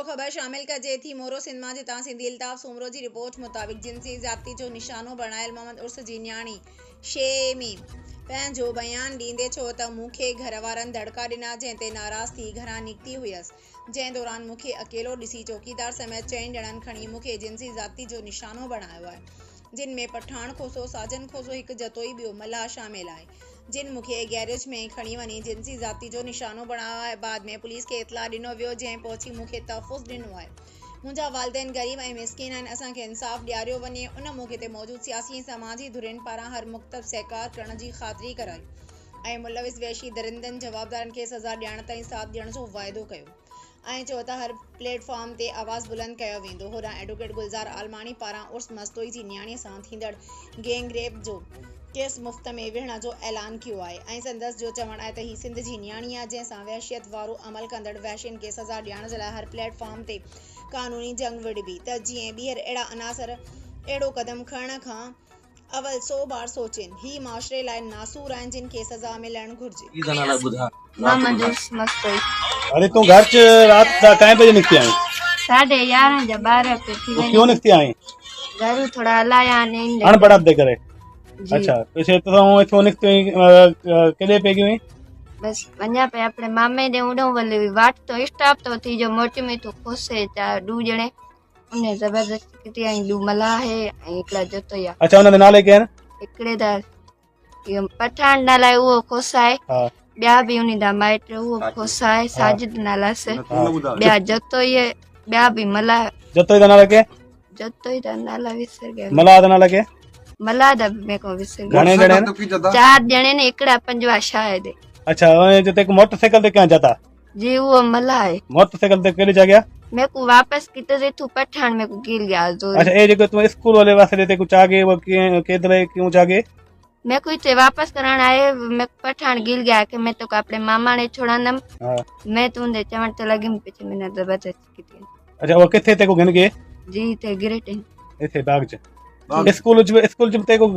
ख़बर शामिल कजे थी। मोरो सिंध मां जितां सिंधी अल्ताफ़ सूमरो जी रिपोर्ट मुताबिक़ जिनसी ज़्यादती जो निशानो बणायल मोहम्मद उर्स जी न्याणी शेमीम पंहिंजो बयान ॾींदे चयो त मूंखे घरवारनि दड़का ॾिना, जंहिं ते नाराज़ थी घरां निकिती हुयसि। जंहिं दौरान मूंखे अकेलो ॾिसी चौकीदार समेत 4 ॼणनि खणी मूंखे जिनसी ज़्यादती जो निशानो बणायो आहे, जिन में पठान खोसो, साजन खोसो, हिकु जतोई, ॿियो मल्हाह शामिल आहे, जिन मूंखे गैरेज में खणी वञी जिनसी ज़्यादती जो निशानो बणायो आहे। बाद में पुलिस खे इतला ॾिनो वियो, जंहिं पहुची मूंखे तहफ़ुज़ ॾिनो आहे। मुंहिंजा वालिदैन ग़रीब ऐं मिस्किन आहिनि। असांखे इंसाफ़ ॾियारियो वञे। उन मौक़े ते मौजूद सियासी ऐं समाजी धुरियुनि पारां हर मुख़्तलिफ़ सहकार करण जी ख़ातिरी कराई ऐं मुलविस वहशी दरिंदनि जवाबदारनि खे सज़ा ॾियण ताईं साथ ॾियण जो वाइदो कयो ऐं चयो त हर प्लेटफॉर्म ते आवाज़ बुलंद कयो वेंदो। होॾां एडवोकेट गुलज़ार आलमानी पारां उर्स मस्तोई जी न्याणीअ सां थींदड़ गैंग रेप जो केस मुफ़्त में विढ़ण जो ऐलान कियो आहे ऐं संदसि जो चवणु आहे त ही सिंध जी न्याणी आहे, जंहिं सां वहशियत वारो अमल कंदड़ वहशियुनि खे सज़ा ॾियण जे लाइ हर प्लेटफॉर्म ते क़ानूनी जंग विढ़बी त जीअं ॿीहर अहिड़ा अनासर अहिड़ो क़दम खणण खां अवल 100 बार सोचनि। ही माशरे लाइ नासूर आहिनि, जिन खे सज़ा मिलणु घुर्जे। मोहम्मद उर्स मस्तोई। अरे तू घर च रात का काय बजे निकती आई? 11:30 जा 12 पे थी तो वञे। क्यों निकती आई? घर थोड़ा हलाया नहीं अनपढ़ दे करे। जी। अच्छा तो तो इथों निकती आई केदे पे गई? बस वञा पे अपने मामे दे उडो वले वाट तो स्टॉप तो थी जो मोटी में तो खोसे चा दू जणे उन्हें जबरदस्ती किती आई दू मला है एकला जतो या। अच्छा उन दे नाले के एकड़े दा ये पठान नाला वो खोसाए। हां ब्या भी उनी दा माइट वो खोसाए साजिद नाला से ब्या जतो ये ब्या भी मला जतो दा नाला के जतो दा नाला विसर गया। मला दा नाला के मला दा मे को विसर गया। घणे जणे 4 जणे ने एकड़ा पंजवा शायद। अच्छा जो ते मोटरसाइकिल ते क्या जाता? जी वो मला है। मोटरसाइकिल ते केले जा गया? मैं को वापस किते तू पठान में को गिर गया जो। अच्छा ए जो तू स्कूल वाले वास्ते ते कुछ आगे वो केदरे क्यों जागे? मैं कोई ते वापस कराने आए मैं पठान गिर गया कि मैं तो अपने मामा ने छोड़ानम। हां मैं तो उनदे चवण ते लगी पीछे मैंने जबरदस्ती की। अच्छा वो किथे ते को घन गए? जी ते गिरेटिंग इथे बाग च स्कूल च ते को